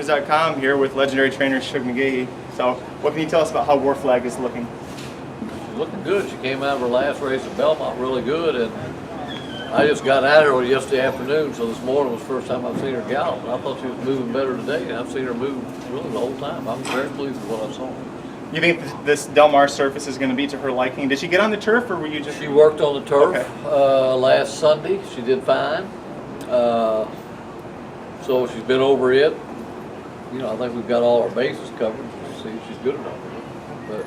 ThoroughbredRacingDudes.com here with legendary trainer Shug McGaughey. So, what can you tell us about how War Flag is looking? She's looking good. She came out of her last race at Belmont really good, and I just got out of her yesterday afternoon, so this morning was the first time I've seen her gallop, and I thought she was moving better today, and I've seen her move really the whole time. I'm very pleased with what I saw. You think this Del Mar surface is going to be to her liking? Did she get on the turf, or were you just... She worked on the turf Okay. Last Sunday. She did fine. So she's been over it. You know, I think we've got all our bases covered. See if she's good enough. But,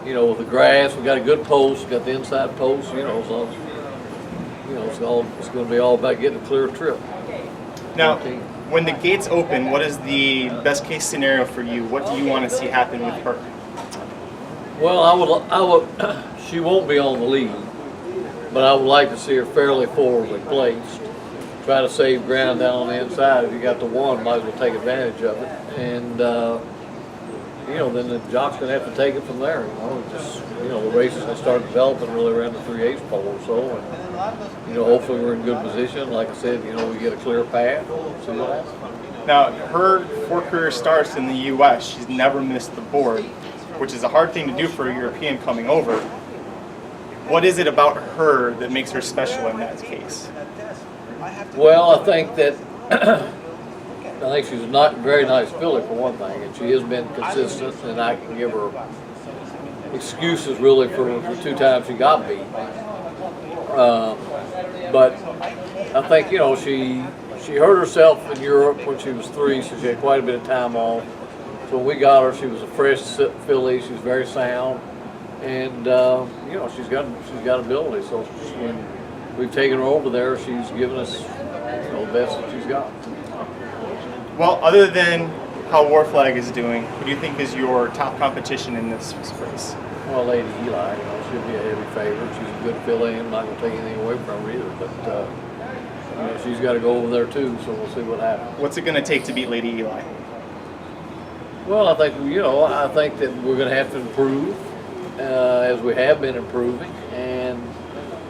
you know, with the grass, we got a good post, got the inside post, you know, so, you know, it's going to be all about getting a clear trip. Now, when the gates open, what is the best case scenario for you? What do you want to see happen with her? Well, I would, she won't be on the lead, but I would like to see her fairly forwardly placed. Try to save ground down on the inside. If you got the one, might as well take advantage of it. And, you know, then the jock's going to have to take it from there. You know, just, you know, the race is going to start developing really around the 3/8 pole or so. And, you know, hopefully we're in good position. Like I said, you know, we get a clear path. See what happens. Now, her 4 career starts in the U.S., she's never missed the board, which is a hard thing to do for a European coming over. What is it about her that makes her special in that case? Well, I think that I think she's a very nice filly for one thing, and she has been consistent, and I can give her excuses really for the 2 times she got beat. But I think, you know, she hurt herself in Europe when she was 3, so she had quite a bit of time off. So when we got her, she was a fresh filly. She was very sound, and you know, she's got ability. So when we've taken her over there, she's given us, you know, the best that she's got. Well, other than how War Flag is doing, who do you think is your top competition in this race? Well, Lady Eli, you know, she'll be a heavy favorite. She's a good filly, and I'm not going to take anything away from her either. But you know, she's got to go over there too, so we'll see what happens. What's it going to take to beat Lady Eli? Well, I think, you know, I think that we're going to have to improve as we have been improving, and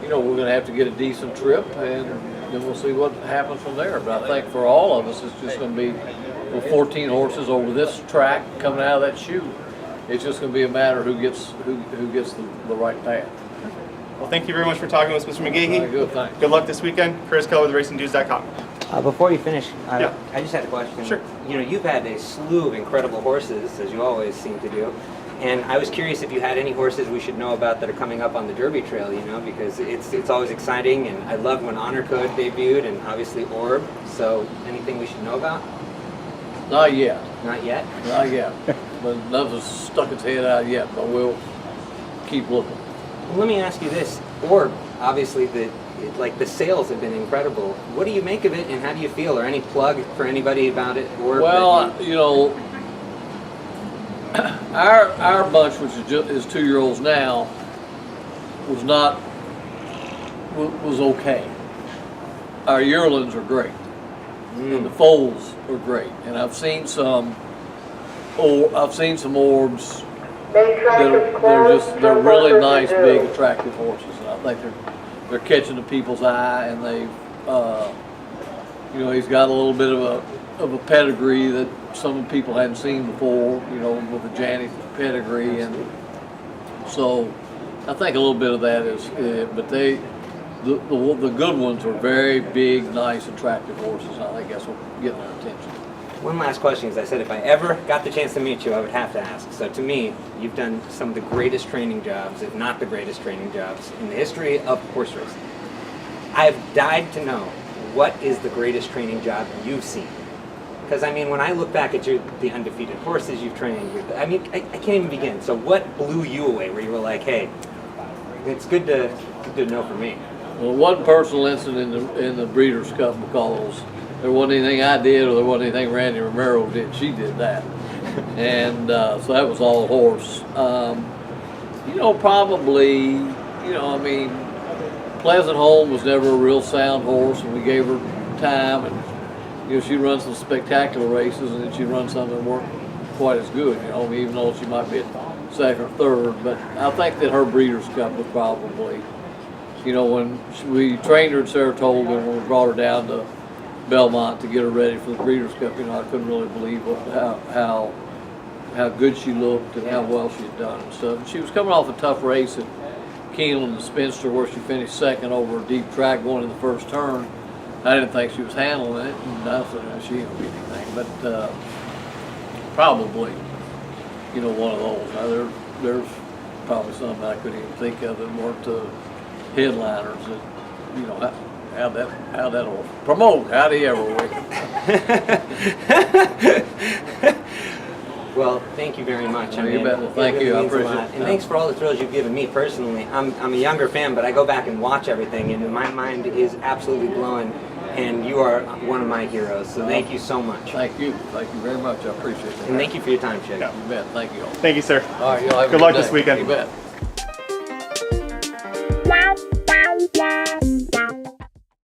you know, we're going to have to get a decent trip, and then we'll see what happens from there. But I think for all of us, it's just going to be with 14 horses over this track coming out of that chute. It's just going to be a matter of who gets the right path. Well, thank you very much for talking with us, Mr. McGaughey. Good, thanks. Good luck this weekend. Chris Keller with RacingDudes.com. Before you finish, Yeah. I just had a question. Sure. You know, you've had a slew of incredible horses, as you always seem to do. And I was curious if you had any horses we should know about that are coming up on the Derby Trail, you know, because it's always exciting, and I loved when Honor Code debuted, and obviously Orb. So anything we should know about? Not yet. Not yet? Not yet. But nothing's stuck its head out yet, but we'll keep looking. Well, let me ask you this. Orb, obviously, the sales have been incredible. What do you make of it, and how do you feel? Or any plug for anybody about it? Orb? Well, you know, our bunch, which is 2-year-olds now, was okay. Our yearlings are great, and the foals are great. And I've seen some orbs they're really nice, big, attractive horses, and I think they're catching the people's eye, and they've you know, he's got a little bit of a pedigree that some people hadn't seen before, you know, with the Janney pedigree, and so I think a little bit of that is it. But the good ones are very big, nice, attractive horses, and I think that's what's getting their attention. One last question, as I said, if I ever got the chance to meet you, I would have to ask. So to me, you've done some of the greatest training jobs, if not the greatest training jobs, in the history of horse racing. I've died to know, what is the greatest training job you've seen? Because, I mean, when I look back at the undefeated horses you've trained, I mean, I can't even begin. So what blew you away where you were like, hey, it's good to know for me? Well, one personal incident in the Breeders' Cup, because there wasn't anything I did, or there wasn't anything Randy Romero did. She did that, and so that was all horse. You know, probably, you know, I mean, Pleasant Home was never a real sound horse, and we gave her time, and you know, she runs some spectacular races, and then she runs some that weren't quite as good. You know, even though she might be at 2nd or 3rd, but I think that her Breeders' Cup was probably, you know, when we trained her at Saratoga, and when we brought her down to Belmont to get her ready for the Breeders' Cup. You know, I couldn't really believe how good she looked and how well she'd done and stuff. And she was coming off a tough race at Keeneland, the Spinster, where she finished second over a deep track going in the first turn. I didn't think she was handling it, and I said she didn't be anything. But probably, you know, one of those. Now there's probably some I couldn't even think of that weren't the headliners that, you know, how that'll promote. How do you ever win? Well, thank you very much. Well, you bet. Well, thank you. I means a appreciate lot. it. And thanks for all the thrills you've given me personally. I'm a younger fan, but I go back and watch everything, and my mind is absolutely blowing. And you are one of my heroes. So thank you so much. Thank you. Thank you very much. I appreciate it. And thank you for your time, Shug. You bet. Thank you all. Thank you, sir. All right, y'all have a Good luck day. this weekend. You bet.